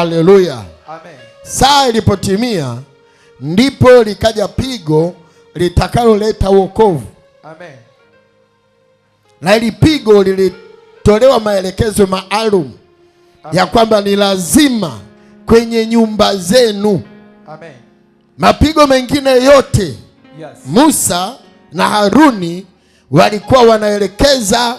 Haleluya. Amen. Saa ilipotimia ndipo likaja pigo litakaloleta wokovu. Amen. Na ili pigo lilitolewa maelekezo maalum ya kwamba ni lazima kwenye nyumba zenu. Amen. Mapigo mengine yote, yes, Musa na Haruni walikuwa wanaelekeza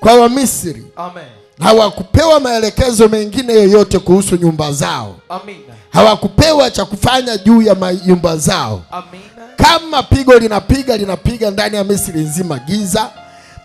kwa Wamisri. Amen. Hawakupewa maelekezo mengine yoyote kuhusu nyumba zao. Amina. Hawakupewa cha kufanya juu ya nyumba zao. Amina. Kama pigo linapiga ndani ya Misri nzima, giza,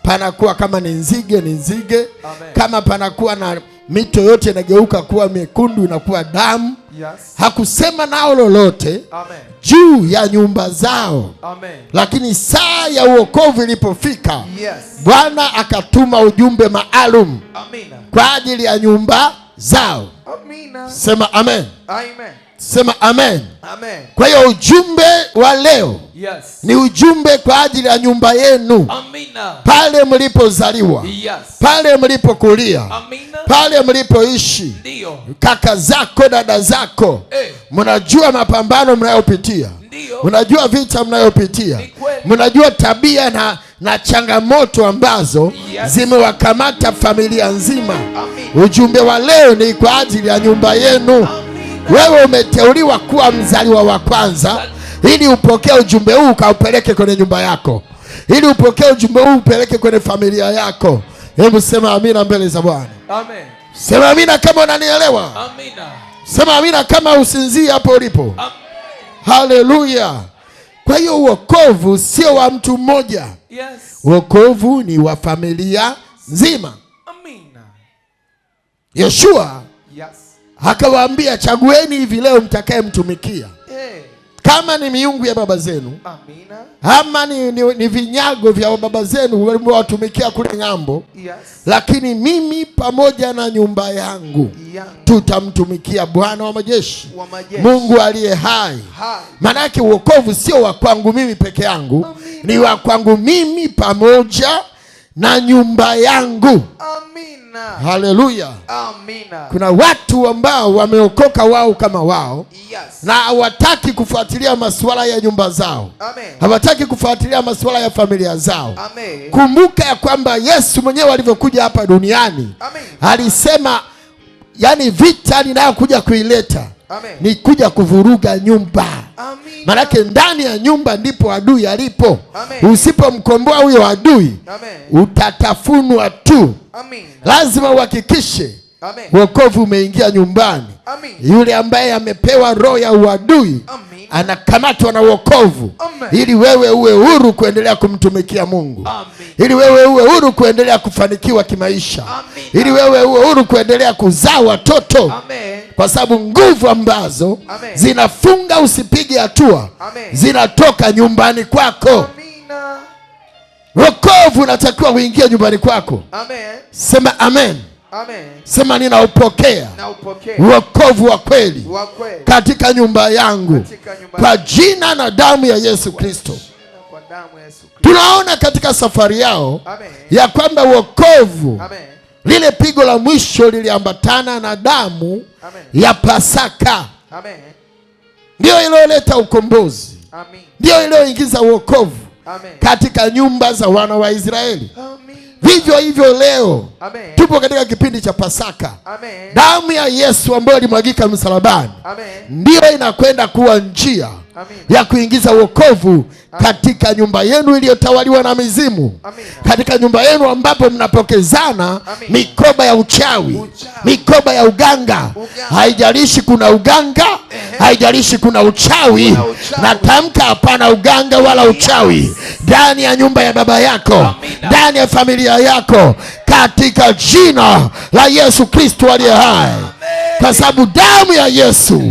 panakuwa kama ni nzige. Amen. Kama panakuwa na mito yote inageuka kuwa mekundu, inakuwa damu. Yes. Hakusema nao lolote. Amen, juu ya nyumba zao. Amen. Lakini saa ya uokovu ilipofika, yes, Bwana akatuma ujumbe maalum, amina, kwa ajili ya nyumba zao. Amina. Sema amen. Amen. Sema amen. Amen. Kwa hiyo ujumbe wa leo, yes, ni ujumbe kwa ajili ya nyumba yenu. Amina. Pale mlipozaliwa, yes, pale mlipokulia, amina, pale mlipoishi, ndio, kaka zako, dada zako, mnajua mapambano mnayopitia, ndio, mnajua vita mnayopitia, mnajua tabia na changamoto ambazo, yes, zimewakamata familia nzima. Amina. Ujumbe wa leo ni kwa ajili ya nyumba yenu. Amina. Wewe umeteuliwa kuwa mzaliwa wa kwanza ili upokee ujumbe huu kaupeleke kwenye nyumba yako, ili upokee ujumbe huu upeleke kwenye familia yako. Hebu sema amina mbele za Bwana. Amen. Sema amina kama unanielewa. Amina. Sema amina kama usinzii hapo ulipo. Haleluya. Kwa hiyo wokovu sio wa mtu mmoja. Yes. Wokovu ni wa familia nzima. Amina. Yoshua, yes, akawaambia chagueni hivi leo mtakaye mtumikia. Kama ni miungu ya baba zenu, amina, ama ni vinyago vya baba zenu watumikia kule ng'ambo, yes, lakini mimi pamoja na nyumba yangu tutamtumikia Bwana wa majeshi, Mungu aliye hai. Maana yake wokovu sio wa kwangu mimi peke yangu, amina, ni wa kwangu mimi pamoja na nyumba yangu. Amina. Haleluya. Amina. Kuna watu ambao wameokoka wao kama wao, yes, na hawataki kufuatilia masuala ya nyumba zao. Amen. Hawataki kufuatilia masuala ya familia zao. Amen. Kumbuka ya kwamba Yesu mwenyewe alivyokuja hapa duniani, amen, alisema yani vita ninayokuja kuileta, amen, ni kuja kuvuruga nyumba. Manake ndani ya nyumba ndipo adui alipo. Usipomkomboa huyo adui, amen, utatafunwa tu. Amen. Lazima uhakikishe wokovu umeingia nyumbani. Amen. Yule ambaye amepewa roho ya uadui, amen, anakamatwa na wokovu, ili wewe uwe huru kuendelea kumtumikia Mungu. Amen. Ili wewe uwe huru kuendelea kufanikiwa kimaisha. Amen. Ili wewe uwe huru kuendelea kuzaa watoto. Amen. Kwa sababu nguvu ambazo, amen, zinafunga usipige hatua, amen, zinatoka nyumbani kwako. Amina. Wokovu unatakiwa uingie nyumbani kwako. Amen. Sema amen. Amen. Sema ninaupokea wokovu wa kweli katika nyumba yangu, kwa jina na damu ya Yesu Kristo. Tunaona katika safari yao, amen, ya kwamba wokovu, amen, lile pigo la mwisho liliambatana na damu, amen, ya Pasaka. Amen. Ndio iliyoleta ukombozi. Amen. Ndio iliyoingiza wokovu, amen, katika nyumba za wana wa Israeli. Amen. Vivyo hivyo leo, amen, tupo katika kipindi cha Pasaka. Amen. Damu ya Yesu ambayo ilimwagika msalabani, amen, ndio inakwenda kuwa njia, amen, ya kuingiza wokovu katika nyumba yenu iliyotawaliwa na mizimu. Amen. Katika nyumba yenu ambapo mnapokezana, amen, mikoba ya uchawi, mikoba ya uganga. Haijalishi kuna uganga, haijalishi kuna uchawi. Natamka hapana uganga wala uchawi ndani ya nyumba ya baba yako, ndani ya familia yako, katika jina la Yesu Kristo aliye hai. Kwa sababu damu ya Yesu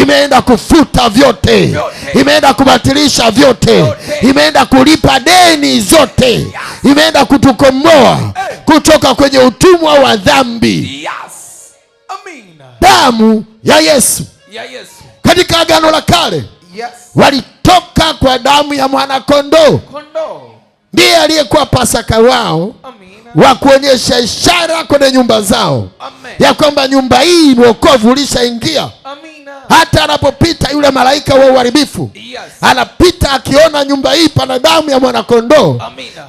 imeenda kufuta vyote, imeenda kubatilisha vyote, imeenda kulipa deni zote, imeenda kutukomboa kutoka kwenye utumwa wa dhambi. Yes. Amina. Damu ya Yesu. Katika Agano la Kale, yes, walitoka kwa damu ya mwana kondoo. Ndiye aliyekuwa Pasaka wao wa kuonyesha ishara kwenye nyumba zao. Amen. Ya kwamba nyumba hii wokovu ulishaingia. Hata anapopita yule malaika wa uharibifu, yes, anapita akiona nyumba hii pana damu ya mwanakondoo,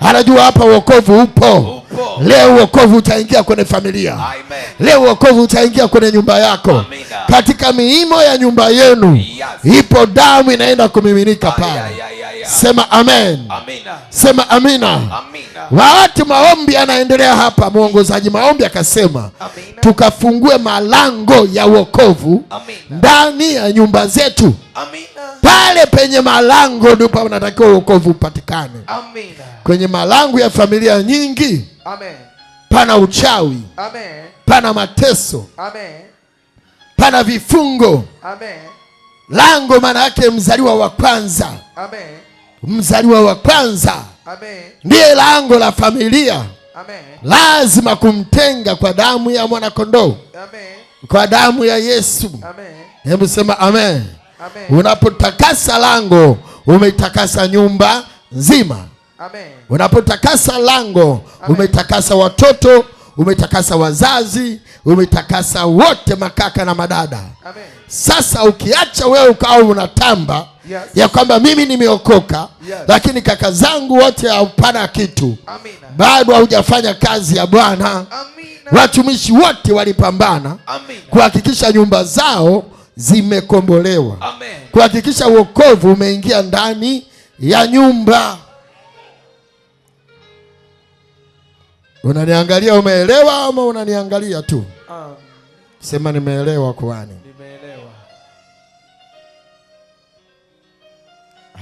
anajua hapa wokovu upo. Leo wokovu utaingia kwenye familia. Amen. Leo wokovu utaingia kwenye nyumba yako. Amina. Katika miimo ya nyumba yenu, yes, ipo damu inaenda kumiminika pale. Sema amen. Amina. Sema amina. Amina. Wakati maombi yanaendelea hapa, mwongozaji maombi akasema, tukafungue malango ya wokovu ndani ya nyumba zetu. Amina. Pale penye malango ndipo unatakiwa wokovu upatikane. Amina. Kwenye malango ya familia nyingi, amen, pana uchawi. Amen. Pana mateso. Amen. Pana vifungo. Amen. Lango maana yake mzaliwa wa kwanza. Amen. Mzaliwa wa kwanza, amen, ndiye lango la familia. Amen. Lazima kumtenga kwa damu ya mwanakondoo. Amen. Kwa damu ya Yesu. Amen. Hebu sema amen. Amen. Unapotakasa lango, umeitakasa nyumba nzima. Amen. Unapotakasa lango, amen, umeitakasa watoto, umeitakasa wazazi, umeitakasa wote, makaka na madada. Amen. Sasa ukiacha wewe ukawa unatamba, yes, ya kwamba mimi nimeokoka, yes, lakini kaka zangu wote hapana kitu. Amina. Bado haujafanya kazi ya Bwana. Watumishi wote walipambana kuhakikisha nyumba zao zimekombolewa. Amen. Kuhakikisha wokovu umeingia ndani ya nyumba. Unaniangalia umeelewa ama unaniangalia tu? Sema nimeelewa kwani. Nimeelewa.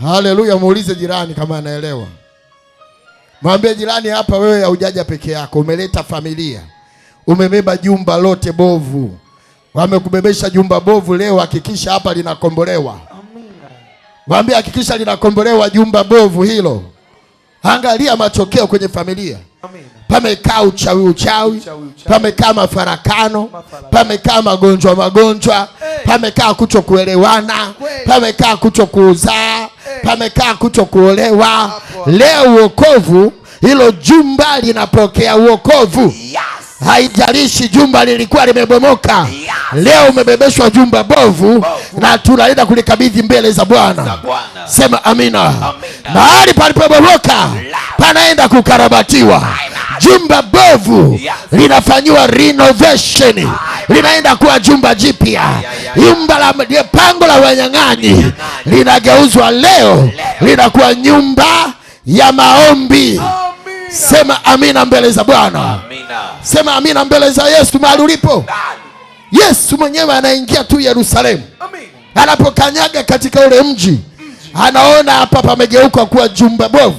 Haleluya, muulize jirani kama anaelewa. Mwambie jirani, hapa wewe haujaja peke yako, umeleta familia. Umebeba jumba lote bovu. Wamekubebesha jumba bovu leo, hakikisha hapa linakombolewa. Amina. Mwambie hakikisha linakombolewa jumba bovu hilo. Angalia matokeo kwenye familia. Amina. Pamekaa uchawi, pamekaa mafarakano, pamekaa magonjwa, pamekaa kutokuelewana, pamekaa kutokuuzaa, pamekaa kutokuolewa. Leo wokovu, hilo jumba linapokea wokovu. Haijalishi jumba lilikuwa limebomoka. Leo umebebeshwa jumba bovu, na tunaenda kulikabidhi mbele za Bwana. Sema amina. Mahali palipobomoka panaenda kukarabatiwa. Jumba bovu linafanywa renovation, linaenda kuwa jumba jipya. Jumba la pango la wanyang'anyi linageuzwa leo, linakuwa nyumba ya maombi. Sema amina mbele za Bwana. Sema amina mbele za Yesu mahali ulipo. Yesu mwenyewe anaingia tu Yerusalemu. Anapokanyaga katika ule mji, anaona hapa pamegeuka kuwa jumba bovu.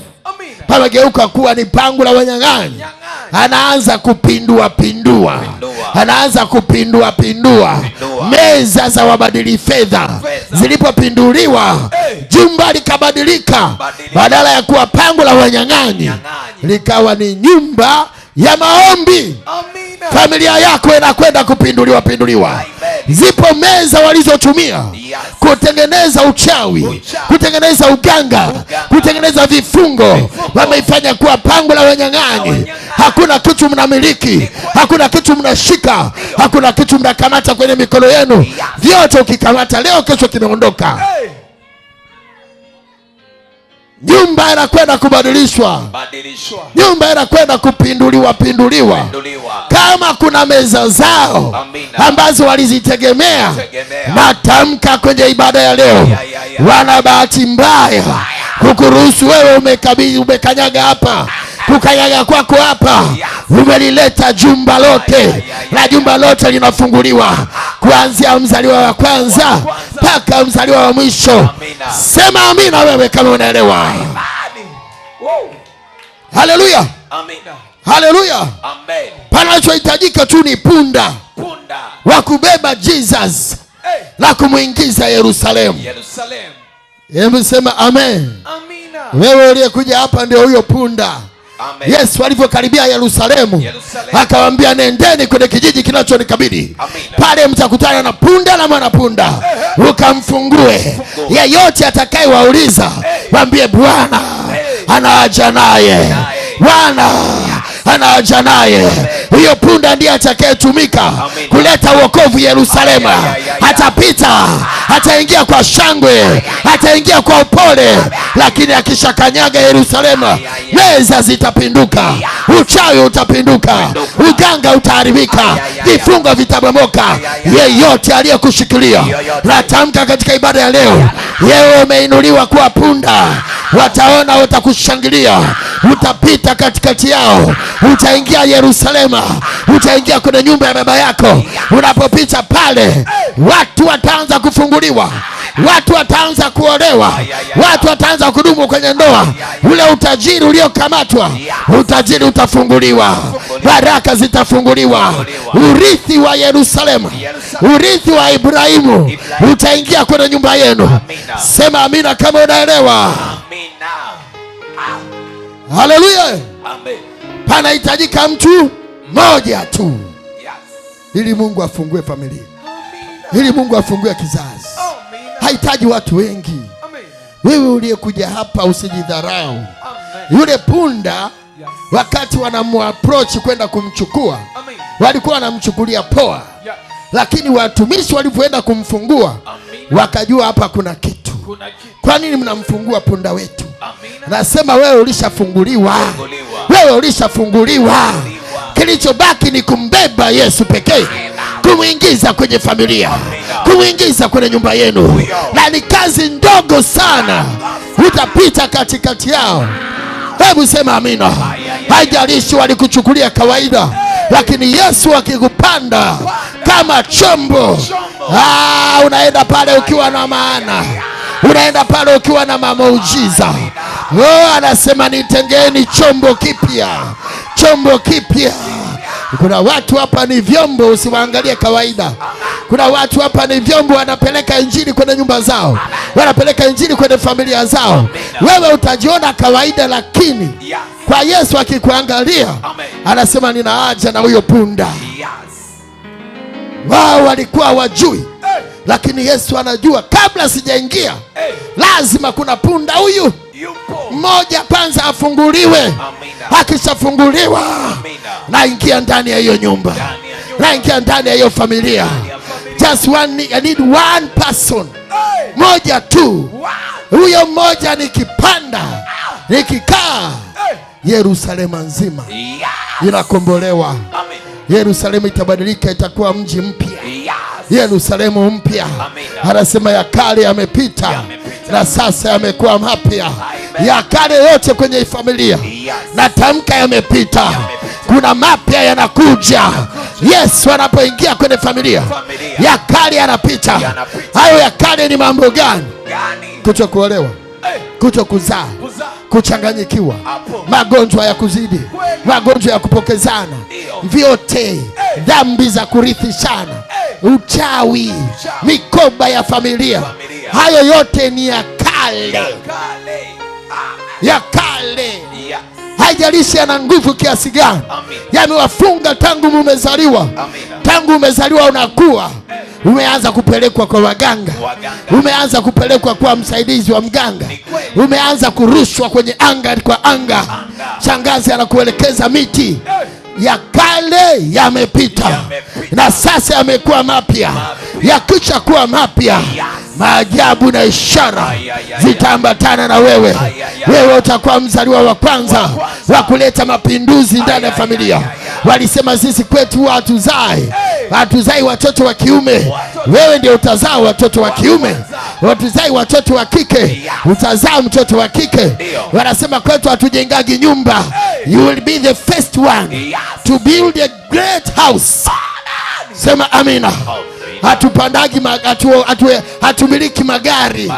Pamegeuka kuwa ni pango la wanyang'anyi. Anaanza kupindua. Anaanza kupindua. Meza za wabadili fedha zilipopinduliwa, jumba likabadilika. Badala ya kuwa pango la wanyang'anyi, likawa ni nyumba ya maombi. Amina. Familia yako inakwenda kupinduliwa. Zipo meza walizotumia kutengeneza uchawi, kutengeneza uganga, kutengeneza vifungo, wameifanya kuwa pango la wanyang'anyi. Hakuna kitu mnamiliki, hakuna kitu mnashika, hakuna kitu mnakamata kwenye mikono yenu. Vyote ukikamata leo, kesho kimeondoka. Nyumba inakwenda kubadilishwa. Nyumba inakwenda kupinduliwa. Kama kuna meza zao ambazo walizitegemea, natamka kwenye ibada ya leo, wana bahati mbaya kukuruhusu wewe umekanyaga hapa. Kukanyaga kwako hapa umelileta jumba lote, na jumba lote linafunguliwa kuanzia mzaliwa wa kwanza mpaka mzaliwa wa mwisho. Sema amina wewe kama unaelewa. Haleluya. Amina. Haleluya. Amen. Panachohitajika tu ni punda wa kubeba Jesus na kumuingiza Yerusalemu. Hebu sema amen. Amina. Wewe uliyekuja hapa ndio huyo punda. Amen. Yesu alivyokaribia Yerusalemu, akawaambia nendeni kwenye kijiji kinachonikabili. Pale mtakutana na punda na mwanapunda. Ukamfungue. Yeyote atakayewauliza, waambie Bwana anaja naye. Bwana anaja naye. Huyo punda ndiye atakayetumika kuleta wokovu Yerusalema. Atapita, ataingia kwa shangwe, ataingia kwa upole, lakini akishakanyaga Yerusalema, meza zitapinduka, uchawi utapinduka, uganga utaharibika, vifungo vitabomoka. Yeyote aliyekushikilia, natamka katika ibada ya leo, wewe umeinuliwa kuwa punda. Wataona, utakushangilia, utapita katikati yao, utaingia Yerusalema, utaingia kwenye nyumba ya baba yako. Unapopita pale, watu wataanza kufunguliwa, watu wataanza kuolewa, watu wataanza kudumu kwenye ndoa. Ule utajiri uliokamatwa, utajiri utafunguliwa, baraka zitafunguliwa. Urithi wa Yerusalema, urithi wa Ibrahimu utaingia kwenye nyumba yenu. Sema amina kama unaelewa. Haleluya. Amen. Panahitajika mtu mmoja tu, ili Mungu afungue familia, ili Mungu afungue kizazi. Hahitaji watu wengi. Wewe uliyekuja hapa usijidharau. Yule punda, wakati wanamuapproach kwenda kumchukua, walikuwa wanamchukulia poa, lakini watumishi walipoenda kumfungua, wakajua hapa kuna kitu. Kwa nini mnamfungua punda wetu? Nasema wewe ulishafunguliwa, wewe ulishafunguliwa. Kilichobaki ni kumbeba Yesu pekee, kumuingiza kwenye familia, kumuingiza kwenye nyumba yenu, na ni kazi ndogo sana. Utapita katikati yao. Hebu sema amina. Haijalishi walikuchukulia kawaida, lakini Yesu akikupanda kama chombo, unaenda pale ukiwa na maana, unaenda pale ukiwa na muujiza. Anasema nitengeni chombo kipya, chombo kipya. Kuna watu hapa ni vyombo, usiwaangalie kawaida. Kuna watu hapa ni vyombo, wanapeleka injili kwenye nyumba zao, wanapeleka injili kwenye familia zao. Wewe utajiona kawaida, lakini kwa Yesu akikuangalia, anasema nina haja na huyo punda. Wao walikuwa wajui, lakini Yesu anajua. Kabla sijaingia, lazima kuna punda huyu mmoja kwanza afunguliwe. Akishafunguliwa, naingia ndani ya hiyo nyumba, naingia ndani ya hiyo familia. Just one, I need one person, moja tu. Huyo mmoja nikipanda, nikikaa, Yerusalemu nzima inakombolewa. Yerusalemu itabadilika, itakuwa mji mpya, Yerusalemu mpya. Anasema ya kale yamepita na sasa yamekuwa mapya. Ya kale yote kwenye familia, natamka yamepita, kuna mapya yanakuja. Yesu anapoingia kwenye familia, ya kale yanapita. Hayo ya kale ni mambo gani? Kutokuolewa, kutokuzaa, kuchanganyikiwa, magonjwa ya kuzidi, magonjwa ya kupokezana, vyote, dhambi za kurithishana, uchawi, mikoba ya familia. Hayo yote ni ya kale, ya kale. Haijalishi yana nguvu kiasi gani, yamewafunga tangu umezaliwa. Tangu umezaliwa unakuwa umeanza kupelekwa kwa waganga, umeanza kupelekwa kwa msaidizi wa mganga, umeanza kurushwa kwenye anga kwa anga. Shangazi anakuelekeza miti. Ya kale yamepita na sasa yamekuwa mapya. Yakisha kuwa mapya, maajabu na ishara zitaambatana na wewe. Wewe utakuwa mzaliwa wa kwanza wa kuleta mapinduzi ndani ya familia. Walisema sisi kwetu hatuzai watoto wa kiume. Wewe ndio utazaa watoto wa kiume. Watuzai watoto wa kike, utazaa mtoto wa kike. Wanasema kwetu hatujengagi nyumba. You will be the first one to build a great house. Sema amina. Hatupandagi hatumiliki magari.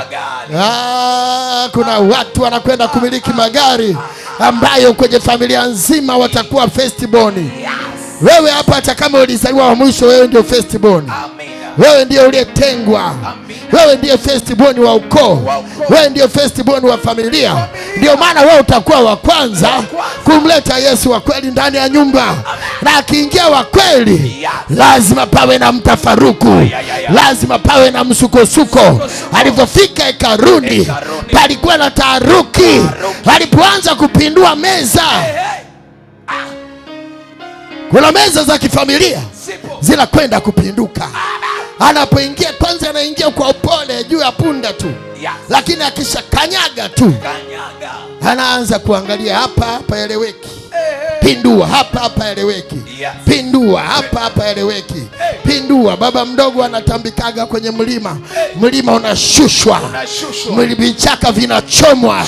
Kuna watu wanakwenda kumiliki magari ambayo kwenye familia nzima watakuwa firstborn. Wewe hapa, hata kama ulizaliwa wa mwisho, wewe ndio firstborn. Wewe ndio uliyetengwa. Wewe ndio firstborn wa ukoo. Wewe ndio firstborn wa familia. Ndio maana wewe utakuwa wa kwanza kumleta Yesu wa kweli ndani ya nyumba. Na akiingia wa kweli, lazima pawe na mtafaruku, lazima pawe na msukosuko. Alipofika hekaluni, palikuwa na taharuki alipoanza kupindua meza. Kuna meza za kifamilia zinakwenda kupinduka. Anapoingia kwanza anaingia kwa upole juu ya punda tu, lakini akishakanyaga tu anaanza kuangalia hapa eleweki, pindua hapa eleweki, pindua hapa eleweki, pindua. Baba mdogo anatambikaga kwenye mlima unashushwa, vichaka vinachomwa,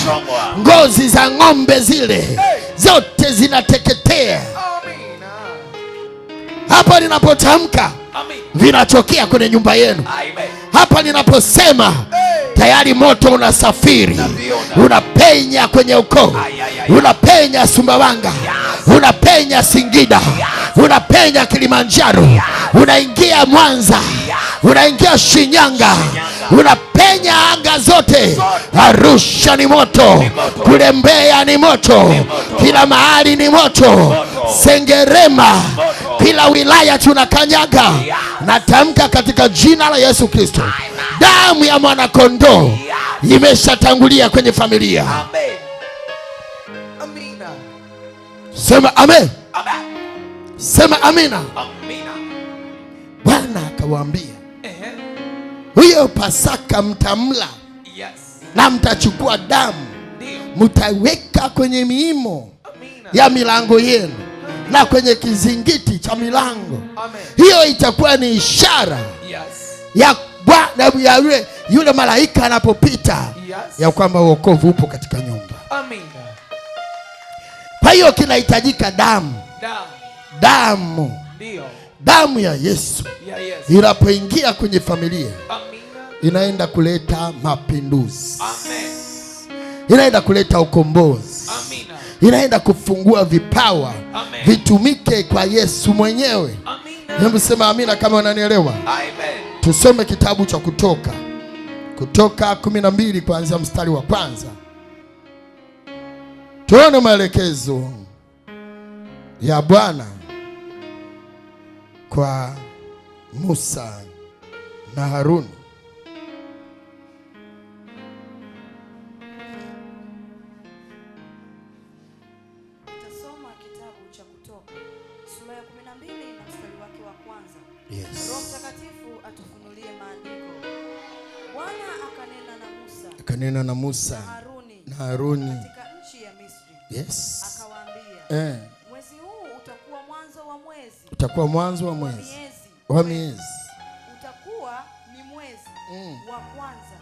ngozi za ng'ombe zile zote zinateketea. Hapa ninapotamka vinatokea kwenye nyumba yenu. Hapa ninaposema tayari moto unasafiri, unapenya kwenye ukoo, unapenya Sumbawanga, unapenya Singida, unapenya Kilimanjaro, unaingia Mwanza, unaingia Shinyanga, unapenya anga zote. Arusha ni moto, kule Mbeya ni moto, kila mahali ni moto, Sengerema, kila wilaya tunakanyaga. Natamka katika jina la Yesu Kristo, damu ya mwanakondoo imeshatangulia kwenye familia. Amina. Sema amen. Sema amina. Bwana akawaambia, huyo Pasaka mtamla, na mtachukua damu mtaiweka kwenye miimo ya milango yenu na kwenye kizingiti cha milango. Hiyo itakuwa ni ishara ya Bwana, ya yule malaika anapopita, ya kwamba wokovu upo katika nyumba. Kwa hiyo kinahitajika damu ya Yesu inapoingia kwenye familia, inaenda kuleta mapinduzi, inaenda kuleta ukombozi, inaenda kufungua vipawa vitumike kwa Yesu mwenyewe. Hebu sema amina kama unanielewa. Tusome kitabu cha Kutoka 12 kuanzia mstari wa kwanza. Tuone maelekezo ya Bwana kwa Musa na Haruni. Tutasoma kitabu cha Kutoka sura ya 12 na mstari wake wa kwanza. Roho Mtakatifu atufunulie maandiko. Bwana akanena na Musa na Haruni katika nchi ya Misri. Akawaambia, mwezi huu utakuwa mwanzo wa mwezi. Utakuwa ni mwezi wa kwanza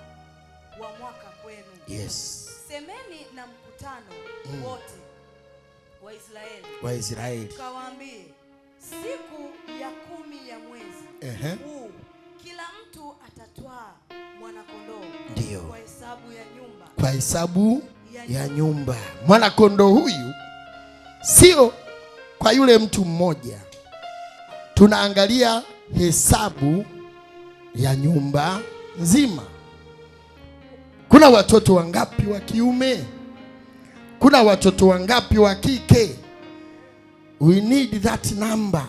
wa mwaka kwenu. Semeni na mkutano wote wa Israeli. Kawaambie, siku ya 10 ya mwezi huu kila mtu atatwaa mwanakondoo kwa hesabu ya nyumba. Mwanakondoo huyu sio kwa yule mtu mmoja, tunaangalia hesabu ya nyumba nzima. Kuna watoto wangapi wa kiume? Kuna watoto wangapi wa kike? We need that number.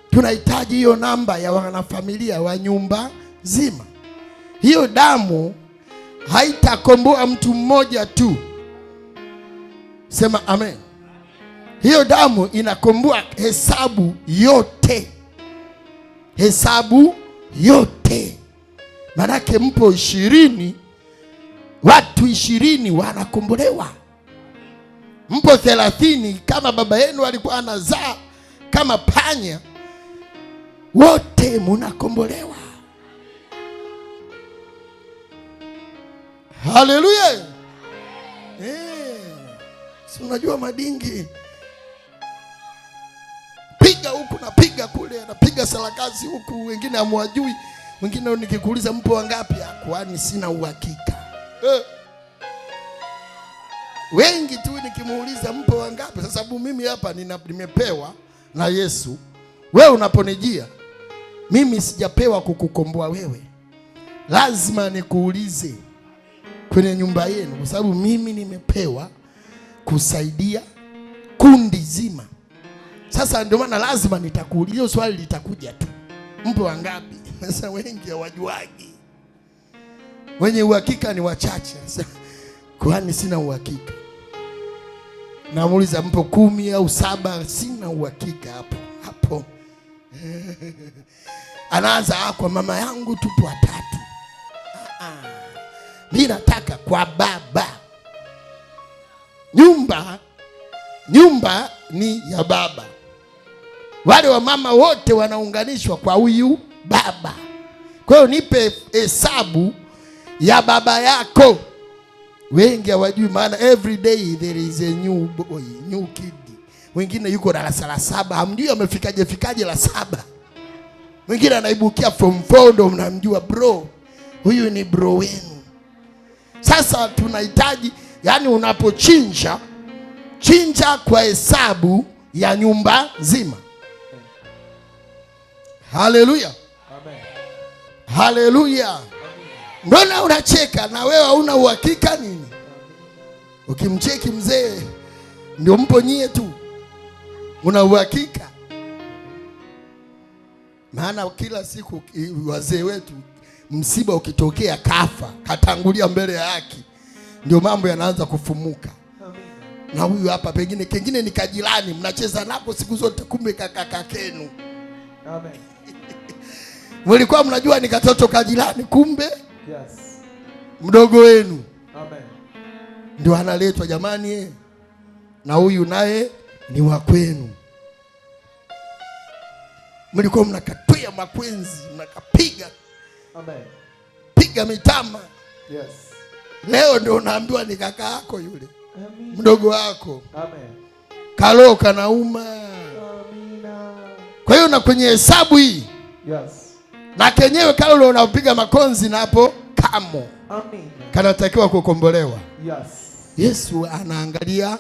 Tunahitaji hiyo namba ya wanafamilia wa nyumba nzima. Hiyo damu haitakomboa mtu mmoja tu. Sema amen. Hiyo damu inakomboa hesabu yote. Hesabu yote. Manake mpo 20, watu 20 wanakombolewa. Mpo 30, kama baba yenu alikuwa anazaa kama panya, wote munakombolewa. Haleluya. Si unajua madingi, piga huku na piga kule, anapiga sarakasi huku, wengine hamwajui, wengine nikikuuliza mpo wangapi, kwani sina uhakika. Wengi tu nikimuuliza mpo wangapi, kwa sababu mimi hapa nimepewa na Yesu. Wewe unaponijia mimi sijapewa kukukomboa wewe, lazima nikuulize kwenye nyumba yenu, kwa sababu mimi nimepewa kusaidia kundi zima. Sasa ndio maana lazima nitakuuliza swali, litakuja tu, mpo wangapi? Sasa wengi hawajuagi. wenye uhakika ni wachache. Kwani sina uhakika. Namuuliza mpo 10 au 7, sina uhakika hapo. Anaanza kwa mama yangu tupo 3. Mimi nataka kwa baba. Nyumba ni ya baba. Wale wa mama wote wanaunganishwa kwa huyu baba. Kwa hiyo nipe hesabu ya baba yako. Wengi hawajui maana every day there is a new boy, new kid. Wengine yuko darasa la 7, hamjui amefikaje la 7. Wengine anaibukia form 4 ndo mnamjua bro. Huyu ni bro wenu. Sasa tunahitaji, yani unapochinja, chinja kwa hesabu ya nyumba nzima. Haleluya. Amen. Haleluya. Mbona unacheka na wewe hauna uhakika nini? Ukimcheki mzee ndio mpo nyie tu. Una uhakika? Maana kila siku wazee wetu msiba ukitokea kafa, katangulia mbele ya haki, ndio mambo yanaanza kufumuka. Na huyu hapa kengine ni kajirani, mnacheza napo siku zote, kumbe kaka kenu. Amen. Mlikuwa mnajua ni katoto kajirani, kumbe yes, mdogo wenu. Amen. Ndio analetwa jamani, na huyu naye ni wa kwenu. Mlikuwa mnakatwea makwenzi, mnakapiga. Amen. Piga mitama. Yes. Leo ndio unaambiwa ni kaka yako yule. Amen. Mdogo wako. Amen. Kalo kanauma. Amina. Kwa hiyo na kwenye hesabu hii. Yes. Na kenyewe kalo unapiga makonzi na hapo kamo. Amen. Kanatakiwa kukombolewa. Yes. Yesu anaangalia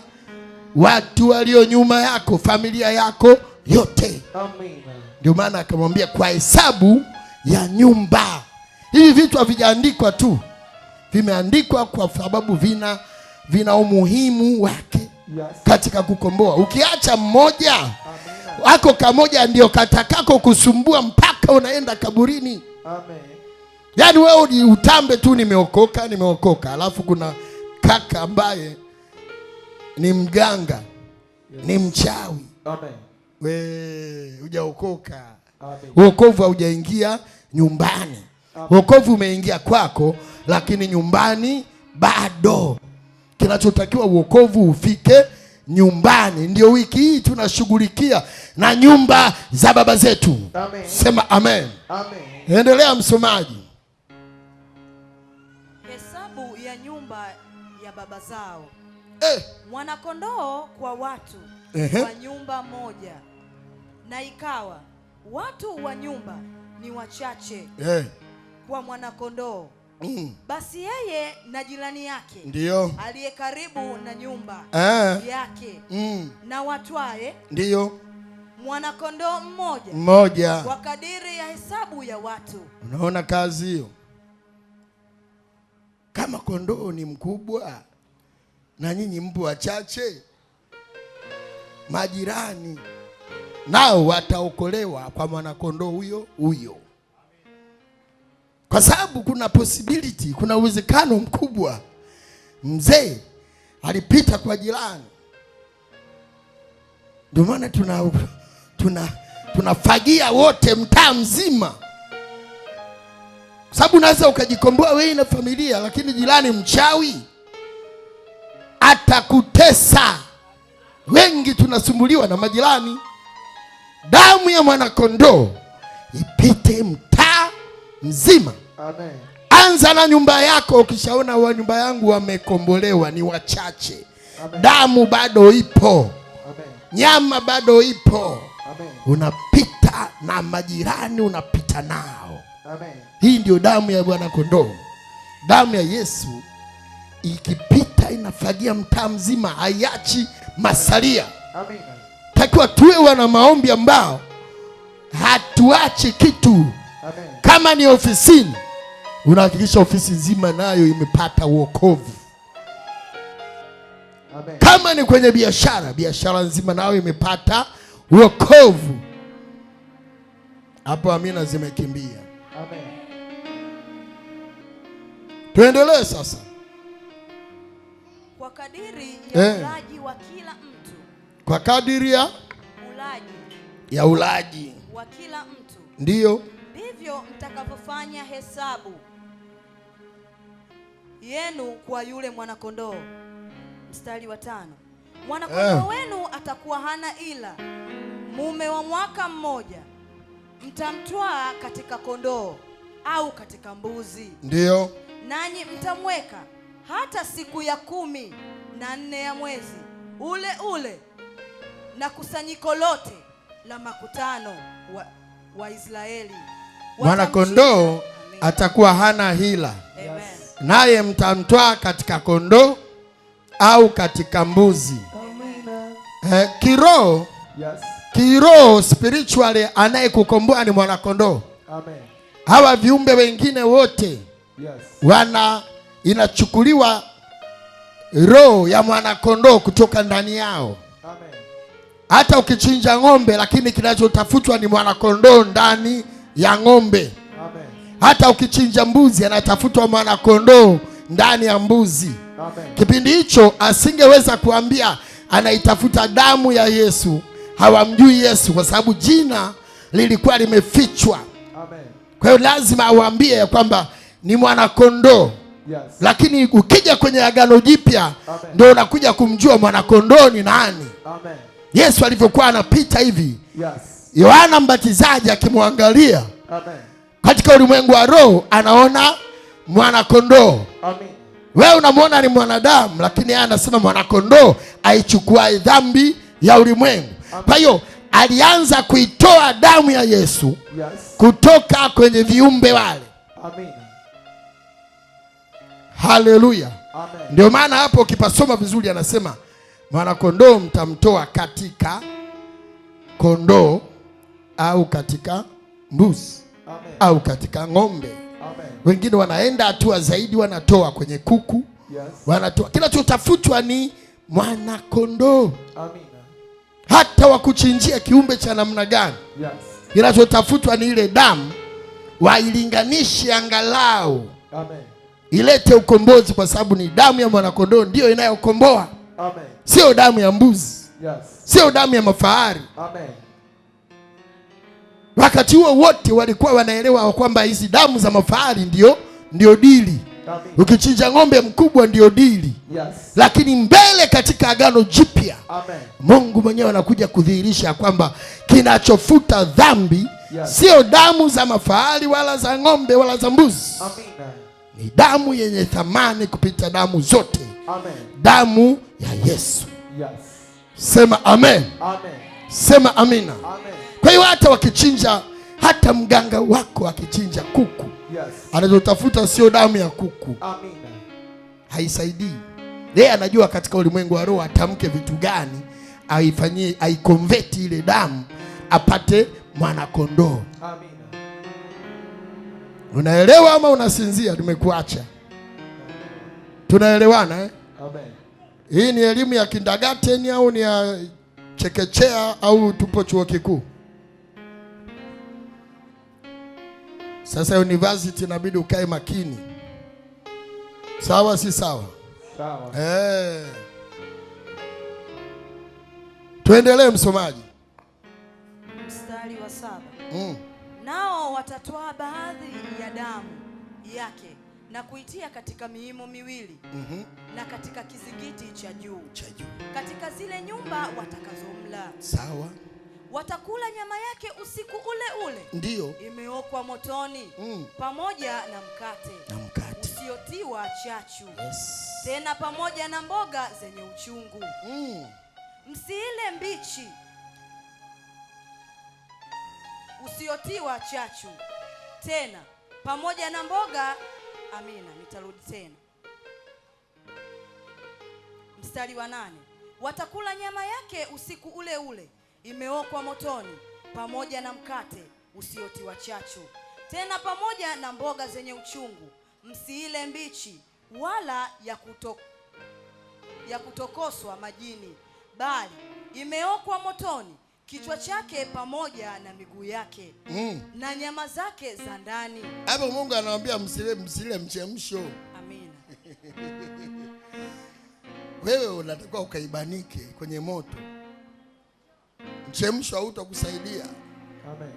watu walio nyuma yako, familia yako yote. Amen. Ndio maana akamwambia kwa hesabu ya nyumba. Hivi vitu havijaandikwa tu, vimeandikwa kwa sababu vina umuhimu wake. Yes. Katika kukomboa. Ukiacha mmoja, wako kamoja ndio katakako kusumbua mpaka unaenda kaburini. Amen. Yaani wewe utambe tu nimeokoka, alafu kuna kaka ambaye ni mganga. Yes. Ni mchawi. Amen. We hujaokoka. Wokovu haujaingia nyumbani. Wokovu umeingia kwako, lakini nyumbani bado. Kinachotakiwa wokovu ufike nyumbani. Ndio wiki hii tunashughulikia na nyumba za baba zetu. Amen. Sema amen. Amen. Endelea msomaji. Hesabu ya nyumba ya baba zao. Mwana-kondoo kwa watu wa nyumba moja. Na ikawa watu wa nyumba ni wachache kwa mwana-kondoo. Basi yeye na jirani yake ndio aliye karibu na nyumba yake na watwae ndio mwana-kondoo mmoja kwa kadiri ya hesabu ya watu. Unaona kazi hiyo? Kama kondoo ni mkubwa na nyinyi mpo wachache, majirani nao wataokolewa kwa mwana-kondoo huyo. Kwa sababu kuna possibility, kuna uwezekano mkubwa mzee alipita kwa jirani. Ndio maana tunafagia wote mtaa mzima. Kwa sababu unaweza ukajikomboa wewe na familia, lakini jirani mchawi atakutesa. Wengi tunasumbuliwa na majirani. Damu ya mwana-kondoo ipite mtaa mzima. Amen. Anza na nyumba yako. Ukishaona wa nyumba yangu wamekombolewa ni wachache. Amen. Damu bado ipo. Amen. Nyama bado ipo. Amen. Unapita na majirani, unapita nao. Amen. Hii ndio damu ya mwana-kondoo. Damu ya Yesu ikipita inafagia mtaa mzima, haiachi masalia. Amen. Takiwa tuwe wana maombi ambao hatuachi kitu. Amen. Kama ni ofisini, unahakikisha ofisi nzima nayo imepata wokovu. Amen. Kama ni kwenye biashara nzima nayo imepata wokovu. Hapo amina zimekimbia. Amen. Tuendelee sasa. Kwa kadiri ya ulaji wa kila mtu. Kwa kadiri ya ulaji wa kila mtu. Ndiyo. Ndivyo mtakavyofanya hesabu yenu kwa yule mwanakondoo. Mstari wa 5. Mwanakondoo wenu atakuwa hana ila, mume wa mwaka mmoja. Mtamtwaa katika kondoo au katika mbuzi. Ndiyo. Nanyi mtamweka hata siku ya 14 ya mwezi ule ule, na kusanyiko lote la makutano wa Israeli. Mwanakondoo atakuwa hana hila. Amen. Naye mtamtwaa katika kondoo au katika mbuzi. Kiroho, kiroho spiritually anayekukomboa ni mwanakondoo. Amen. Hawa viumbe wengine wote inachukuliwa roho ya mwanakondoo kutoka ndani yao. Amen. Hata ukichinja ng'ombe, lakini kinachotafutwa ni mwanakondoo ndani ya ng'ombe. Amen. Hata ukichinja mbuzi, anatafutwa mwanakondoo ndani ya mbuzi. Amen. Kipindi hicho asingeweza kuambia anaitafuta damu ya Yesu. Hawamjui Yesu kwa sababu jina lilikuwa limefichwa. Amen. Kwa hiyo lazima awaambie ya kwamba ni mwanakondoo. Yes. Lakini ukija kwenye Agano Jipya ndio unakuja kumjua mwanakondoo ni nani. Amen. Yesu alivyokuwa anapita hivi, Yohana Mbatizaji akimwangalia katika ulimwengu wa roho anaona mwanakondoo. Amen. Wewe unamwona ni mwanadamu, lakini yeye anasema mwanakondoo aichukua dhambi ya ulimwengu. Kwa hiyo alianza kuitoa damu ya Yesu kutoka kwenye viumbe wale. Amen. Haleluya. Ndio maana hapo ukipasoma vizuri anasema mwanakondoo mtamtoa katika kondoo au katika mbuzi. Amen. Au katika ng'ombe. Amen. Wengine wanaenda hatua zaidi, wanatoa kwenye kuku. Yes. Wanatoa. Kinachotafutwa ni mwanakondoo. Amen. Hata wakuchinjia kiumbe cha namna gani? Yes. Kinachotafutwa ni ile damu, wailinganishe angalau. Amen. Ilete ukombozi, kwa sababu ni damu ya mwanakondoo ndio inayokomboa. Amen. Sio damu ya mbuzi. Yes. Sio damu ya mafahari. Amen. Wakati huo wote walikuwa wanaelewa kwamba hizi damu za mafahari ndio dili. Amen. Ukichinja ng'ombe mkubwa ndio dili. Yes. Lakini mbele katika Agano Jipya, Mungu mwenyewe anakuja kudhihirisha kwamba kinachofuta dhambi, sio damu za mafahari wala za ng'ombe wala za mbuzi. Amen. Ni damu yenye thamani kupita damu zote. Amen. Damu ya Yesu. Yes. Sema amen. Amen. Sema amina. Amen. Kwa hiyo hata wakichinja, hata mganga wako akichinja kuku, anachotafuta sio damu ya kuku. Amen. Haisaidii. Yeye anajua katika ulimwengu wa roho atamke vitu gani, aifanyie, aikonveti ile damu apate mwanakondoo. Amen. Unaelewa ama unasinzia? Nimekuacha. Tunaelewana eh? Amen. Hii ni elimu ya kindergarten au ni ya chekechea au tupo chuo kikuu? Sasa university inabidi ukae makini. Sawa si sawa? Sawa. Tuendelee msomaji. Mstari wa 7. Nao watatoa baadhi ya damu yake na kuitia katika miimo miwili na katika kizingiti cha juu katika zile nyumba watakazomla. Sawa. Watakula nyama yake usiku ule ule. Ndiyo. Imeokwa motoni pamoja na mkate usiotiwa chachu. Yes. Tena pamoja na mboga zenye uchungu. Msiile mbichi usiotiwa chachu. Tena pamoja na mboga. Amina, nitarudi tena. Mstari wa 8. Watakula nyama yake usiku ule ule, imeokwa motoni pamoja na mkate usiotiwa chachu. Tena pamoja na mboga zenye uchungu. Msiile mbichi wala ya kutokoswa majini, bali imeokwa motoni, kichwa chake pamoja na miguu yake na nyama zake za ndani. Hapo Mungu anawaambia msile mchemsho. Amen. Wewe unatakiwa ukaibanike kwenye moto. Mchemsho hautakusaidia. Amen.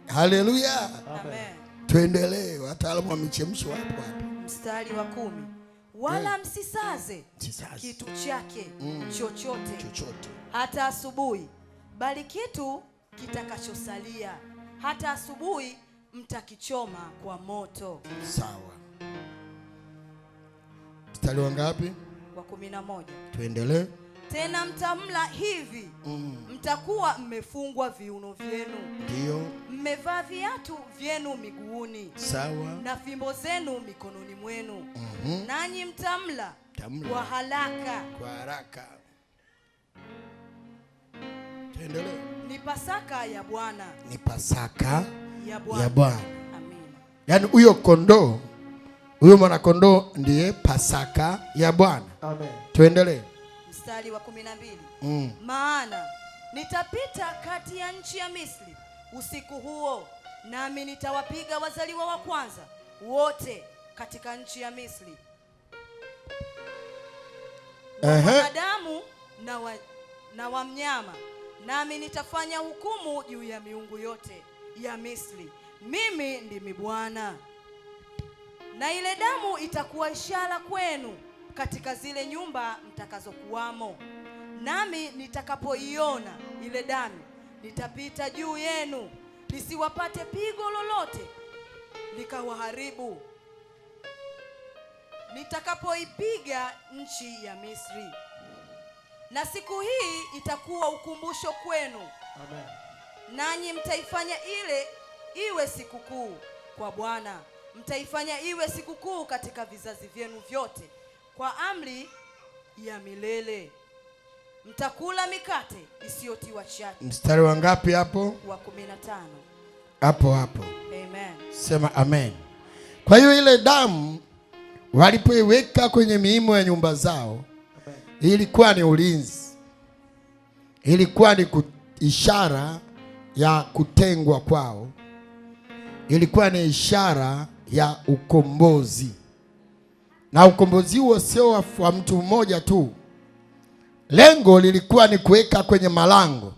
Haleluya. Amen. Tuendelee, wataalamu wa michemsho hapo hapo. Mstari wa 10. Wala msisaze kitu chake chochote hata asubuhi, bali kitu kitakachosalia hata asubuhi mtakichoma kwa moto. Sawa. Mstari wa ngapi? Wa 11. Tuendelee. Tena mtamla hivi, mtakuwa mmefungwa viuno vyenu. Ndio. Mmevaa viatu vyenu miguuni. Sawa. Na fimbo zenu mikononi mwenu. Nanyi mtamla kwa haraka. Kwa haraka. Tuendelee. Ni Pasaka ya Bwana. Ni Pasaka ya Bwana. Amina. Yaani huyo kondoo, huyo mwana kondoo ndiye Pasaka ya Bwana. Amen. Tuendelee. Mstari wa 12. Maana nitapita kati ya nchi ya Misri usiku huo, nami nitawapiga wazaliwa wa kwanza wote katika nchi ya Misri, wa wanadamu na wa mnyama, nami nitafanya hukumu juu ya miungu yote ya Misri. Mimi ndimi Bwana. Na ile damu itakuwa ishara kwenu katika zile nyumba mtakazokuwamo, nami nitakapoiona ile damu nitapita juu yenu, lisiwapate pigo lolote likawaharibu, nitakapoipiga nchi ya Misri. Na siku hii itakuwa ukumbusho kwenu. Amen. Nanyi mtaifanya ile iwe sikukuu kwa Bwana, mtaifanya iwe sikukuu katika vizazi vyenu vyote, kwa amri ya milele. Mtakula mikate isiyotiwa chachu. Mstari wa ngapi hapo? Wa 15. Hapo hapo. Amen. Sema amen. Kwa hiyo ile damu walipoiweka kwenye miimo ya nyumba zao, ilikuwa ni ulinzi, ilikuwa ni ishara ya kutengwa kwao, ilikuwa ni ishara ya ukombozi. Na ukombozi huo sio wa mtu mmoja tu. Lengo lilikuwa ni kuweka kwenye malango.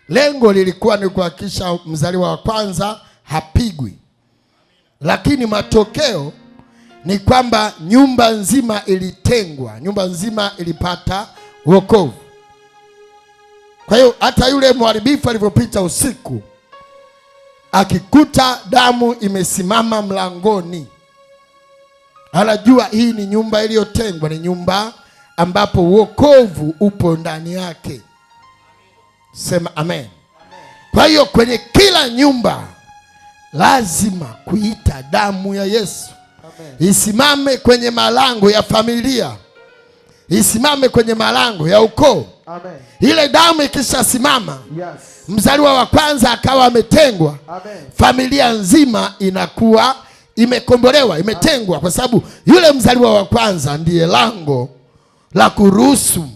Lengo lilikuwa ni kuhakikisha mzaliwa wa kwanza hapigwi. Lakini matokeo ni kwamba nyumba nzima ilitengwa, nyumba nzima ilipata wokovu. Kwa hiyo hata yule mharibifu alivyopita usiku akikuta damu imesimama mlangoni, anajua hii ni nyumba iliyotengwa, ni nyumba ambapo wokovu upo ndani yake. Sema amen. Kwa hiyo kwenye kila nyumba lazima kuita damu ya Yesu. Amen. Isimame kwenye malango ya familia, isimame kwenye malango ya ukoo. Amen. Ile damu ikishasimama, yes, mzaliwa wa kwanza akawa ametengwa. Amen. Familia nzima inakuwa imekombolewa, imetengwa, kwa sababu yule mzaliwa wa kwanza ndiye lango la kuruhusu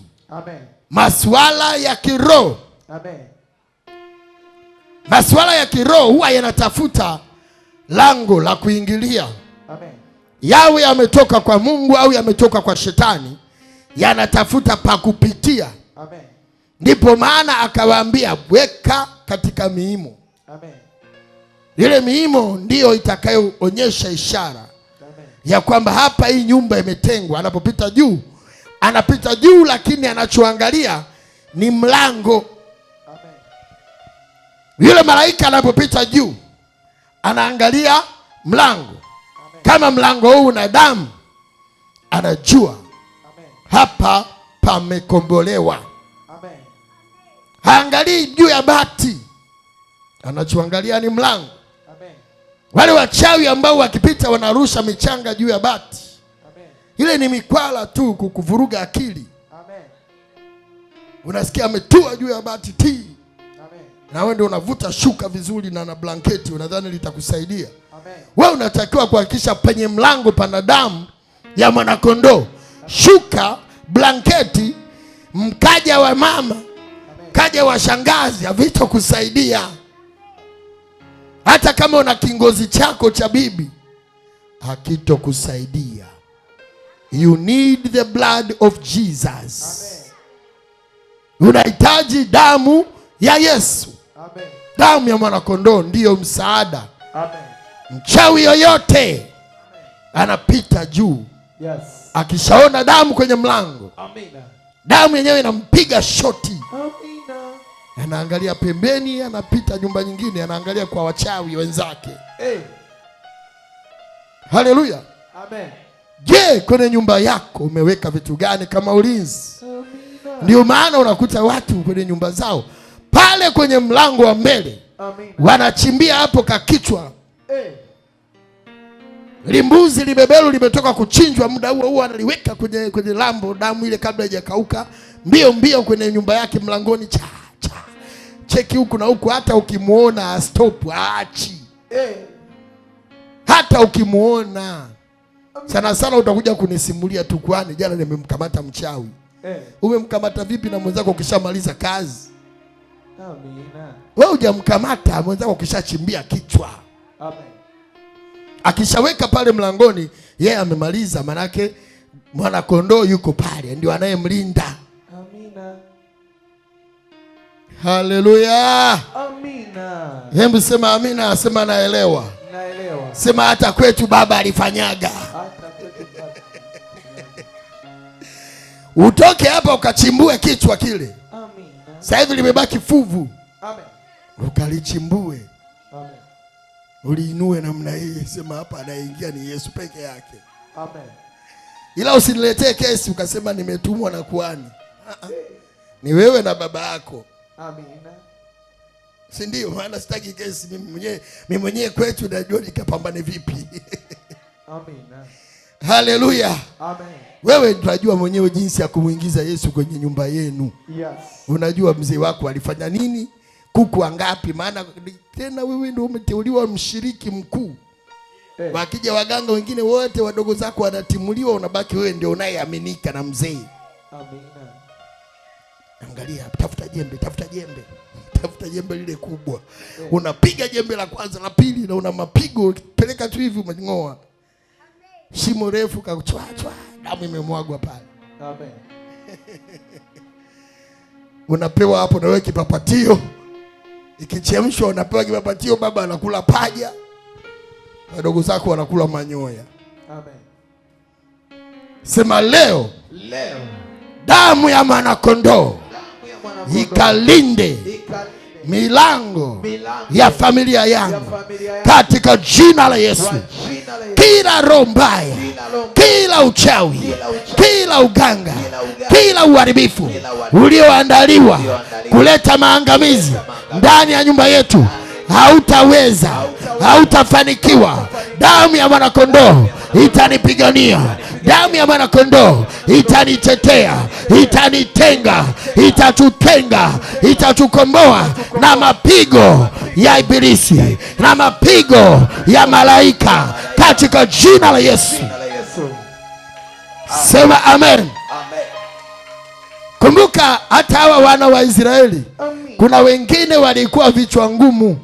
masuala ya kiroho. Amen. Masuala ya kiroho huwa yanatafuta lango la kuingilia. Amen. Yawe yametoka kwa Mungu au yametoka kwa shetani, yanatafuta pa kupitia. Amen. Ndipo maana akawaambia weka katika miimo. Amen. Ile miimo ndiyo itakayoonyesha ishara. Amen, ya kwamba hapa hii nyumba imetengwa. Anapopita juu, anapita juu, lakini anachoangalia ni mlango. Amen. Yule malaika anapopita juu anaangalia mlango. Amen. Kama mlango huu una damu, anajua. Amen, hapa pamekombolewa. Amen. Haangalii juu ya bati, anachoangalia ni mlango. Amen. Wale wachawi ambao wakipita wanarusha michanga juu ya bati. Amen. Ile ni mikwala tu kukuvuruga akili. Amen. Unasikia ametua juu ya bati ti. Amen. Na wewe ndio unavuta shuka vizuri na blanketi, unadhani litakusaidia. Amen. Wewe unatakiwa kuhakikisha penye mlango pana damu ya mwanakondoo. Shuka, blanketi, mkaja wa mama, amen, kaja wa shangazi havitokusaidia. Hata kama una kingozi chako cha bibi hakitokusaidia. You need the blood of Jesus. Amen. Unahitaji damu ya Yesu. Amen. Damu ya mwanakondoo ndiyo msaada. Amen. Mchawi yoyote anapita juu. Yes. Akishaona damu kwenye mlango. Amina. Damu yenyewe inampiga shoti. Amina. Anaangalia pembeni, anapita nyumba nyingine, anaangalia kwa wachawi wenzake. Hey. Haleluya. Amen. Je, kwenye nyumba yako umeweka vitu gani kama ulinzi? Amina. Ndio maana unakuta watu kwenye nyumba zao pale kwenye mlango wa mbele. Amina. Wanachimbia hapo kakichwa. Hey. Limbuzi libebelu limetoka kuchinjwa, muda huo analiweka kwenye lambo, damu ile kabla haijakauka, mbio kwenye nyumba yake mlangoni, cha cheki huku na huku, hata ukimuona stop aachi. Hata ukimuona sana utakuja kunisimulia tu, kwani jana nimemkamata mchawi. Umemkamata vipi na mwenzako ukishamaliza kazi? Amina. Wewe hujamkamata mwenzako ukishachimbia kichwa. Amen. Akishaweka pale mlangoni, yeye amemaliza, manake mwana kondoo yuko pale, ndio anayemlinda. Amina. Haleluya. Amina. Hebu sema amina, sema naelewa. Naelewa. Sema hata kwetu baba alifanyaga. Hata kwetu baba. Utoke hapa ukachimbue kichwa kile. Amina. Sasa hivi limebaki fuvu. Amen. Ukalichimbue. Amen. Uliinue namna hii, sema hapa anaingia ni Yesu peke yake. Amen. Ila usiniletee kesi ukasema nimetumwa na kuhani. Ni wewe na baba yako. Amina. Si ndio? Maana sitaki kesi mimi mwenyewe kwetu najua nikapambane vipi. Amina. Haleluya. Amen. Wewe unajua mwenyewe jinsi ya kumuingiza Yesu kwenye nyumba yenu. Yes. Unajua mzee wako alifanya nini? Kuku wangapi? Maana tena wewe ndio umeteuliwa mshiriki mkuu. Wakija waganga wengine wote wadogo zako wanatimuliwa, unabaki wewe ndio unayeaminika na mzee. Amina. Angalia, tafuta jembe lile kubwa. Unapiga jembe la kwanza, la pili, na una mapigo peleka tu hivi umengoa. Shimo refu kachwa, damu imemwagwa pale. Amen. Unapewa hapo na wewe kipapatio. Ikichemshwa unapewa kipapatio, baba anakula paja, wadogo zako wanakula manyoya. Amen. Sema leo damu ya mwanakondoo ikalinde milango ya familia yangu katika jina la Yesu. Kila roho mbaya, kila uchawi, kila uganga, kila uharibifu ulioandaliwa kuleta maangamizi ndani ya nyumba yetu hautaweza, hautafanikiwa. Damu ya mwanakondoo itanipigania. Damu ya mwanakondoo itanitetea, itanitenga, itatutenga, itatukomboa na mapigo ya ibilisi na mapigo ya malaika katika jina la Yesu. Sema amen. Kumbuka hata hawa wana wa Israeli, kuna wengine walikuwa vichwa ngumu.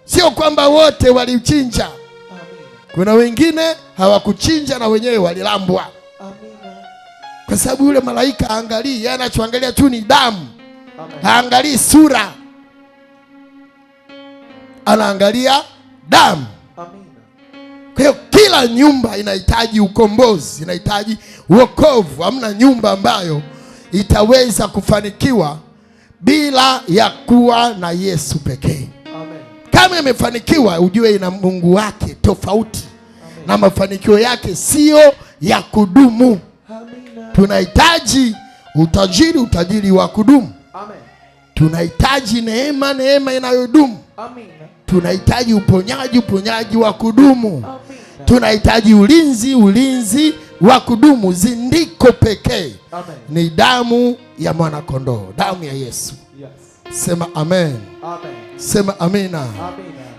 Sio kwamba wote walichinja. Kuna wengine hawakuchinja na wenyewe walilambwa. Kwa sababu yule malaika angalii, yeye anachoangalia tu ni damu. Haangalii sura, anaangalia damu. Kwa hiyo kila nyumba inahitaji ukombozi, inahitaji wokovu. Hamna nyumba ambayo itaweza kufanikiwa bila ya kuwa na Yesu pekee. Kama imefanikiwa, ujue ina Mungu wake tofauti. Amen. Na mafanikio yake sio ya kudumu. Amina. Tunahitaji utajiri wa kudumu. Amen. Tunahitaji neema inayodumu. Amina. Tunahitaji uponyaji wa kudumu. Amina. Tunahitaji ulinzi wa kudumu. Zindiko pekee ni damu ya mwanakondoo, damu ya Yesu. Yes. Sema amen. Amen. Sema amina. Amina.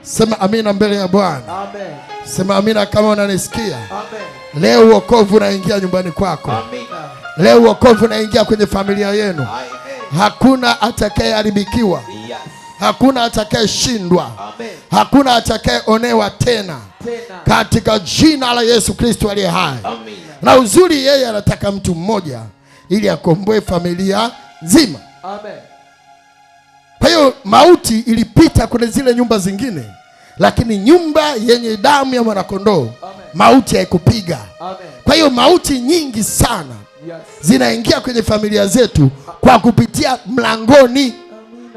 Sema amina mbele ya Bwana. Amen. Sema amina kama unanisikia. Amen. Leo wokovu unaingia nyumbani kwako. Amina. Leo wokovu unaingia kwenye familia yenu. Amen. Hakuna atakayeharibikiwa. Yes. Hakuna atakayeshindwa. Amen. Hakuna atakayeonewa tena. Katika jina la Yesu Kristo aliye hai. Amina. Na uzuri, yeye anataka mtu mmoja ili akomboe familia nzima. Amen. Kwa hiyo mauti ilipita kwenye zile nyumba zingine, lakini nyumba yenye damu ya mwanakondoo mauti haikupiga. Kwa hiyo mauti nyingi sana zinaingia kwenye familia zetu kwa kupitia mlangoni,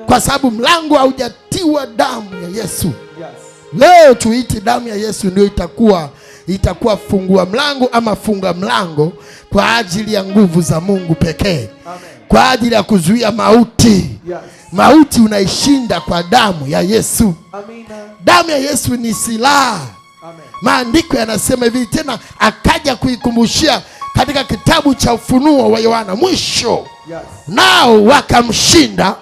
kwa sababu mlango haujatiwa damu ya Yesu. Leo tuiti damu ya Yesu ndio itakuwa fungua mlango ama funga mlango kwa ajili ya nguvu za Mungu pekee, kwa ajili ya kuzuia mauti. Mauti unaishinda kwa damu ya Yesu. Damu ya Yesu ni silaha. Maandiko yanasema hivi tena, akaja kuikumbushia katika kitabu cha Ufunuo wa Yohana mwisho, nao wakamshinda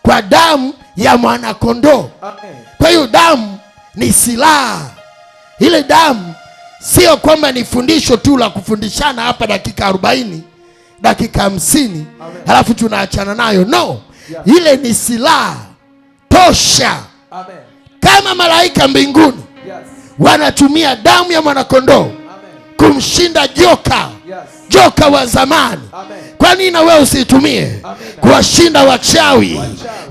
kwa damu ya mwanakondoo. Kwa hiyo damu ni silaha. Ile damu sio kwamba ni fundisho tu la kufundishana hapa dakika 40, dakika 50, halafu tunaachana nayo. No, ile ni silaha tosha. Kama malaika mbinguni wanatumia damu ya mwanakondoo kumshinda joka wa zamani, kwa nini na wewe usitumie kuwashinda wachawi,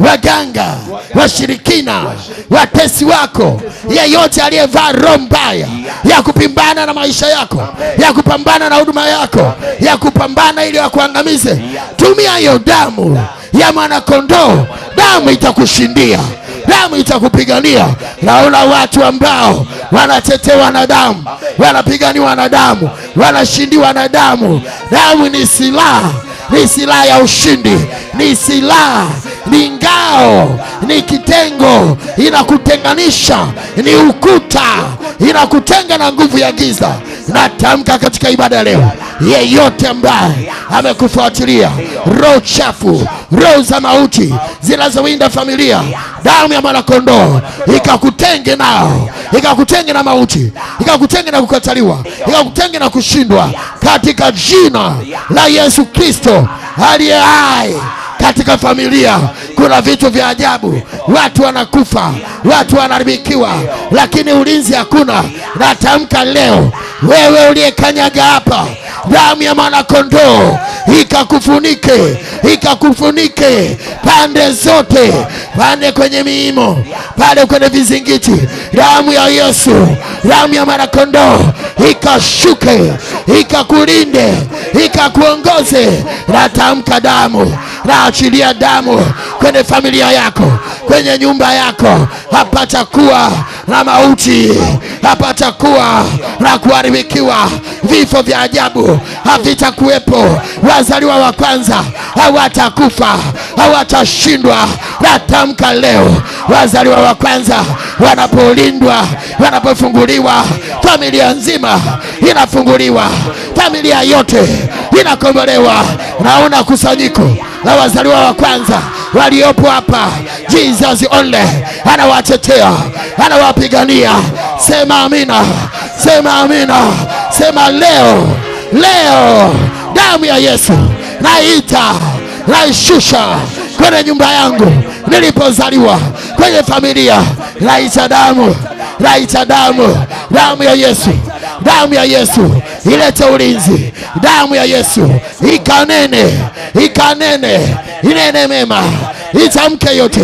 waganga, washirikina, watesi wako, yeyote aliyevaa roho mbaya ya kupambana na maisha yako, ya kupambana na huduma yako, ya kupambana ili wakuangamize? Tumia hiyo damu ya mwanakondoo. Damu itakushindia, damu itakupigania. Naona watu ambao wanatetewa na damu, wanapiganiwa na damu, wanashindiwa na damu. Damu ni silaha, ni silaha ya ushindi, ni silaha, ni ngao, ni kitengo, inakutenganisha, ni ukuta, inakutenga na nguvu ya giza. Natamka katika ibada leo, yeyote ambaye amekufuatilia, roho chafu, roho za mauti zinazowinda familia, damu ya mwanakondoo ikakutenge nao, ikakutenge na mauti, ikakutenge na kukataliwa, ikakutenge na kushindwa, katika jina la Yesu Kristo aliye hai. Katika familia kuna vitu vya ajabu, watu wanakufa, watu wanaharibikiwa, lakini ulinzi hakuna. Natamka leo, wewe uliyekanyaga hapa, damu ya mwanakondoo ikakufunike, ikakufunike pande zote, pande kwenye miimo, pale kwenye vizingiti. Damu ya Yesu, damu ya mwanakondoo ikashuke, ikakulinde, ikakuongoze. Natamka damu, naachilia damu kwenye familia yako, kwenye nyumba yako. Hapatakuwa na mauti, hapatakuwa na kuharibikiwa. Vifo vya ajabu havitakuwepo. Wazaliwa wa kwanza hawatakufa, hawatashindwa. Natamka leo, wazaliwa wa kwanza wanapolindwa, wanapofunguliwa, familia nzima inafunguliwa, familia yote inakombolewa. Naona kusanyiko la wazaliwa wa kwanza waliopo hapa. Jesus only anawatetea, anawapigania. Sema amina, sema amina, sema leo, leo damu ya Yesu naita, naishusha kwenye nyumba yangu nilipozaliwa, kwenye familia. Naita damu, naita damu, damu ya Yesu, damu ya Yesu ilete ulinzi. Damu ya Yesu ikanene, ikanene, inene mema, itamke yote,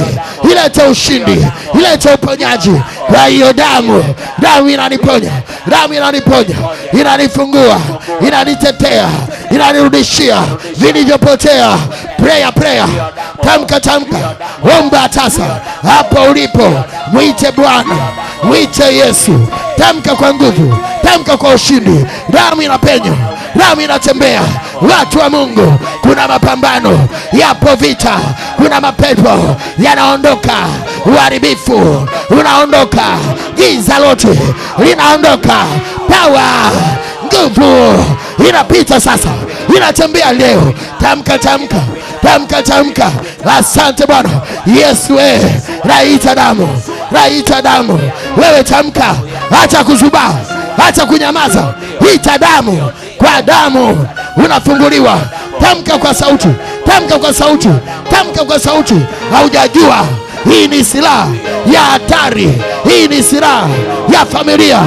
ilete ushindi, ilete uponyaji. Kwa hiyo damu, damu inaniponya, damu inaniponya, inanifungua, inanitetea, inanirudishia vilivyopotea. Prayer, prayer. Tamka, tamka, omba tasa hapo ulipo. Mwite Bwana, mwite Yesu. Tamka kwa nguvu, tamka kwa ushindi. Damu inapenya, damu inatembea. Watu wa Mungu, kuna mapambano, yapo vita, kuna mapepo yanaondoka, uharibifu unaondoka, giza lote linaondoka, power, nguvu inapita sasa, inatembea leo. Tamka, tamka, tamka, tamka. Asante Bwana Yesu. Naita damu, naita damu. Wewe tamka, acha kuzubaa, acha kunyamaza. Ita damu, kwa damu unafunguliwa. Tamka kwa sauti, tamka kwa sauti, tamka kwa sauti. Haujajua hii ni silaha ya hatari, hii ni silaha ya familia,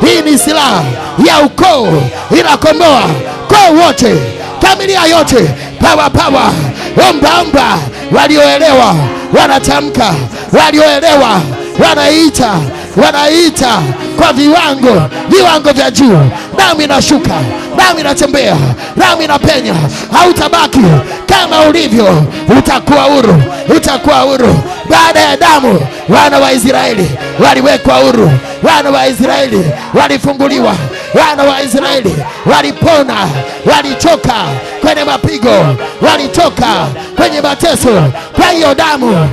Hii ni silaha ya ukoo, inakomboa koo wote, familia yote. Power. Omba. Walioelewa wanatamka, walioelewa wanaita kwa viwango vya juu. Damu inashuka, damu inatembea, damu inapenya. Hautabaki kama ulivyo, utakuwa huru. Baada ya damu, wana wa Israeli waliwekwa huru, wana wa Israeli walifunguliwa, wana wa Israeli walipona, walitoka kwenye mapigo, walitoka kwenye mateso. Kwa hiyo damu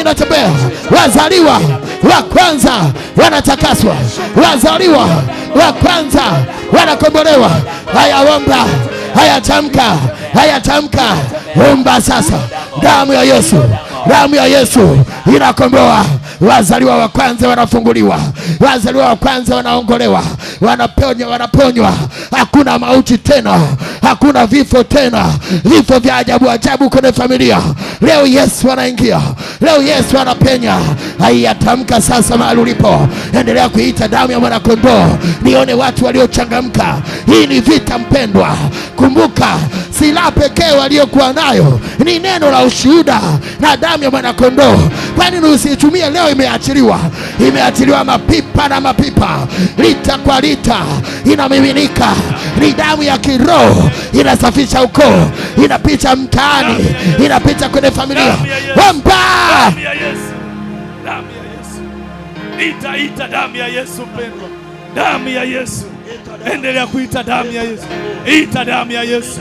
inatembea. Wazaliwa wa kwanza wanatakaswa, wazaliwa wa kwanza wanakombolewa. Haya tamka, omba sasa. Damu ya Yesu inakomboa. Wazaliwa wa kwanza wanafunguliwa, wazaliwa wa kwanza wanaongolewa, wanaponywa. Hakuna mauti tena, hakuna vifo tena, vifo vya ajabu kwenye familia. Leo Yesu anaingia, leo Yesu anapenya. Haiyatamka sasa mahali ulipo, endelea kuita damu ya mwana kondoo. Nione watu waliochangamka. Hii ni vita mpendwa. Kumbuka, silaha pekee waliokuwa nayo ni neno la ushuhuda na damu ya mwana kondoo. Kwa nini usitumie leo? Imeachiliwa mapipa na mapipa, lita kwa lita inamiminika. Ni damu ya kiroho, inasafisha ukoo, inapita mtaani, inapita kwenye familia. Omba damu ya Yesu. Ita damu ya Yesu mpendwa, damu ya Yesu. Endelea kuita damu ya Yesu. Ita damu ya Yesu.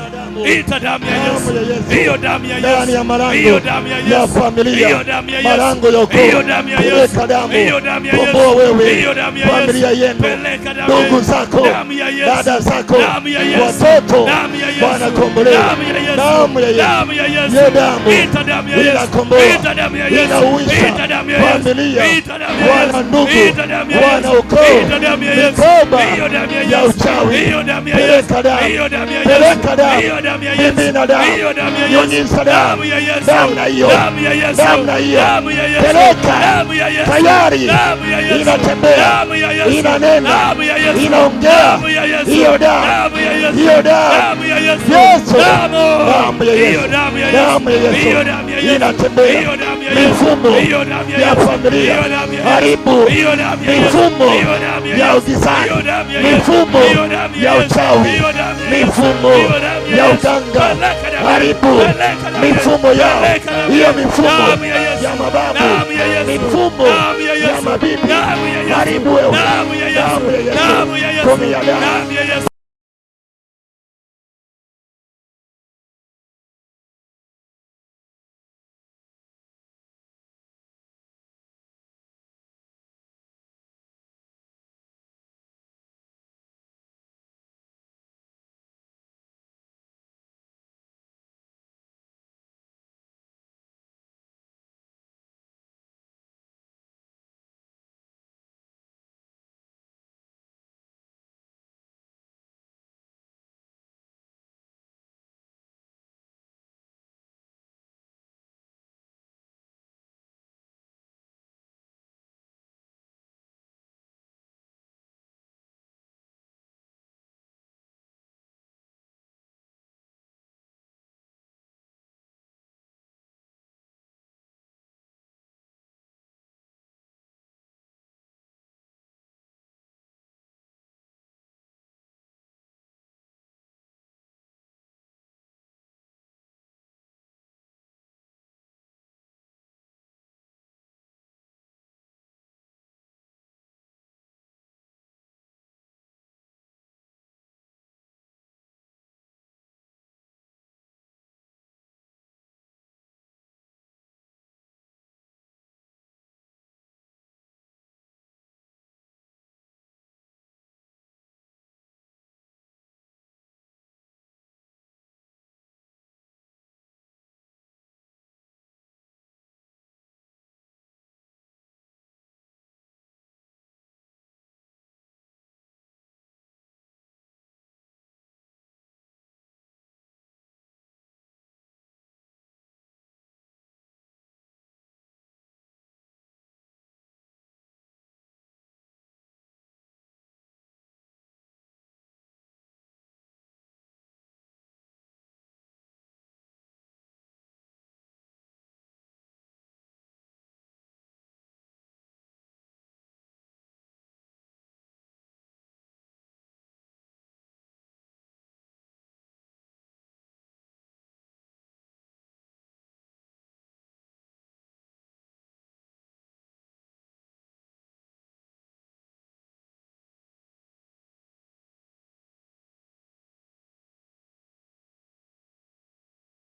Ita damu ya Yesu. Hiyo damu ya Yesu. Hiyo damu ya Yesu. Ya familia. Hiyo damu ya Yesu. Malango ya ukoo. Hiyo damu ya Yesu. Peleka damu. Hiyo damu ya Yesu. Komboa wewe. Hiyo damu ya Yesu. Familia yenu. Peleka damu. Ndugu zako. Damu ya Yesu. Dada zako. Damu ya Yesu. Watoto. Damu ya Yesu. Wanakombolewa. Damu ya Yesu. Damu ya Yesu. Damu ya Yesu. Hiyo damu. Ita damu ya Yesu. Inakomboa. Ita damu ya Yesu. Inauisha. Ita damu ya Yesu. Familia. Ita damu ya Yesu. Wana ndugu. Ita damu ya Yesu. Wana ukoo. Ita damu ya Yesu. Mikoba Hiyo damu ya ya Yesu. uchawi. Hiyo damu ya Yesu. Peleka damu. Hiyo damu ya Yesu. Peleka damu. Hiyo damu ya Yesu. Mimina damu. Hiyo damu ya Yesu. Nyunyiza damu. Damu ya Yesu. Damu na hiyo. Damu ya Yesu. Damu na hiyo. Damu ya Yesu. Peleka. Damu ya Yesu. Tayari. Damu ya Yesu. Inatembea. Damu ya Yesu. Inanena. Damu ya Yesu. Inaongea. Damu ya Yesu. Hiyo damu. Damu ya Yesu. Hiyo damu. Damu ya Yesu. Yesu. Damu. Damu ya Yesu. Hiyo damu ya Yesu. Damu ya Yesu. Hiyo damu ya Yesu. Inatembea. Hiyo damu ya Yesu. Mifumo Hiyo damu ya ya Yesu. familia. Hiyo damu ya Yesu. Haribu. Hiyo damu ya Yesu. Mifumo Hiyo damu ya ya Yesu. ugizani. Hiyo damu ya Yesu. Mifumo Hiyo damu ya Yesu. uchawi. Hiyo damu ya Yesu. Mifumo Hiyo damu ya Yesu. uganga. Peleka damu. Haribu. Peleka damu. Mifumo yao. Peleka damu. Hiyo mifumo Damu ya Yesu. ya mababu. Damu ya Yesu. Mifumo Damu ya Yesu. ya mabibi. Damu ya Yesu. Haribu wewe. Damu ya Yesu. Damu ya Yesu. Damu ya Yesu. Tumia damu. Damu ya Yesu.